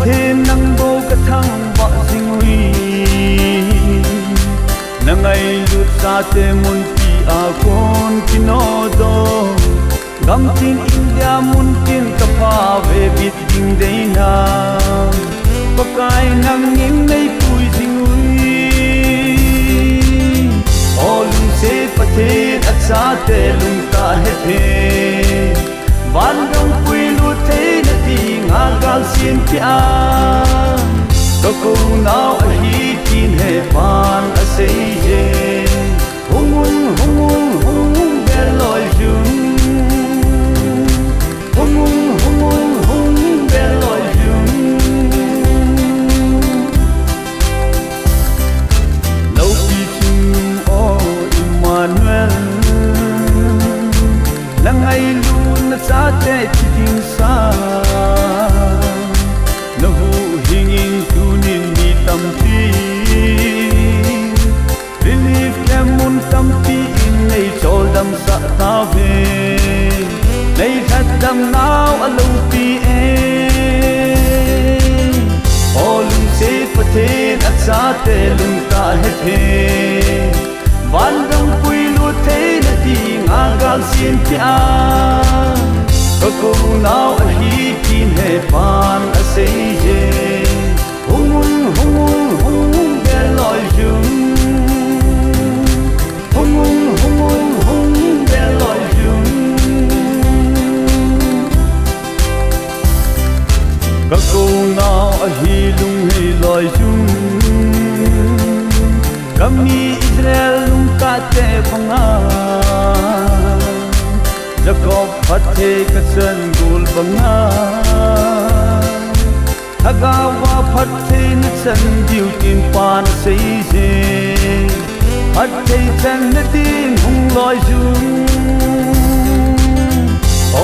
thế nắng bô cả thăng vợ dinh huy na ngày lụt ra tê mun pi a con kino do gam tin India mun tin kapa về bit ding day na pakai nang ngin nei pui ding huy olum se pathe acha te lung ta he the van dong pui lu the na ti nga gal sin pia ko ko nau a hi tin he pan a sei ye hung bel loi jung hung bel loi jung lâu pi chung o Emmanuel là ngày luôn sa te ting sa na hu hingin tunin mi tam pi believe kemun tam pi in nei chol dam sa ta ve nei that dam now alo pi e olum se pathe at sa te lung ta he the van dong pui lu the na ti nga gal sin pia ko now a hi tin he pan a sei ye hung bel loi jung hung bel loi jung ko now a hi lung hi loi jung kami Israel lung ka te phanga Jacob phathe kasan gul banga Hagawa phathe na san diu tin pan sei je phathe chan na tin hung loi jung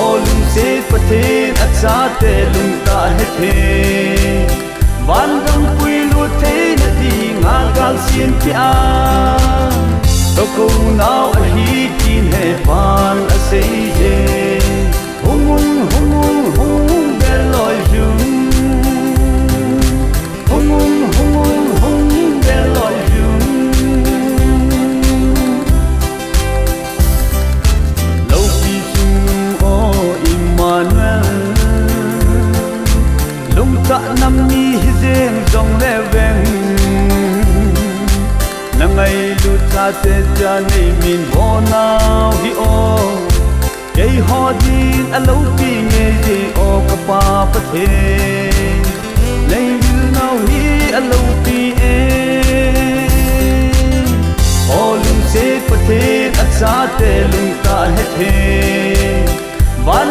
olum se pathe acha te lung ta he the van dong pui lu the na ti nga gal sin pia ko now a hi tin he pan a sei ye hung bel loi jung hung bel loi jung lâu pi chung o Emmanuel lung ta nam ni hi zeng dong le veng na ngày lụt ra te cha nei min bo nau hi o ei ho din a lo pi nge je o ka pa pa the nei vil nau hi a lo pi e olum se pa the a cha te lung ta he the van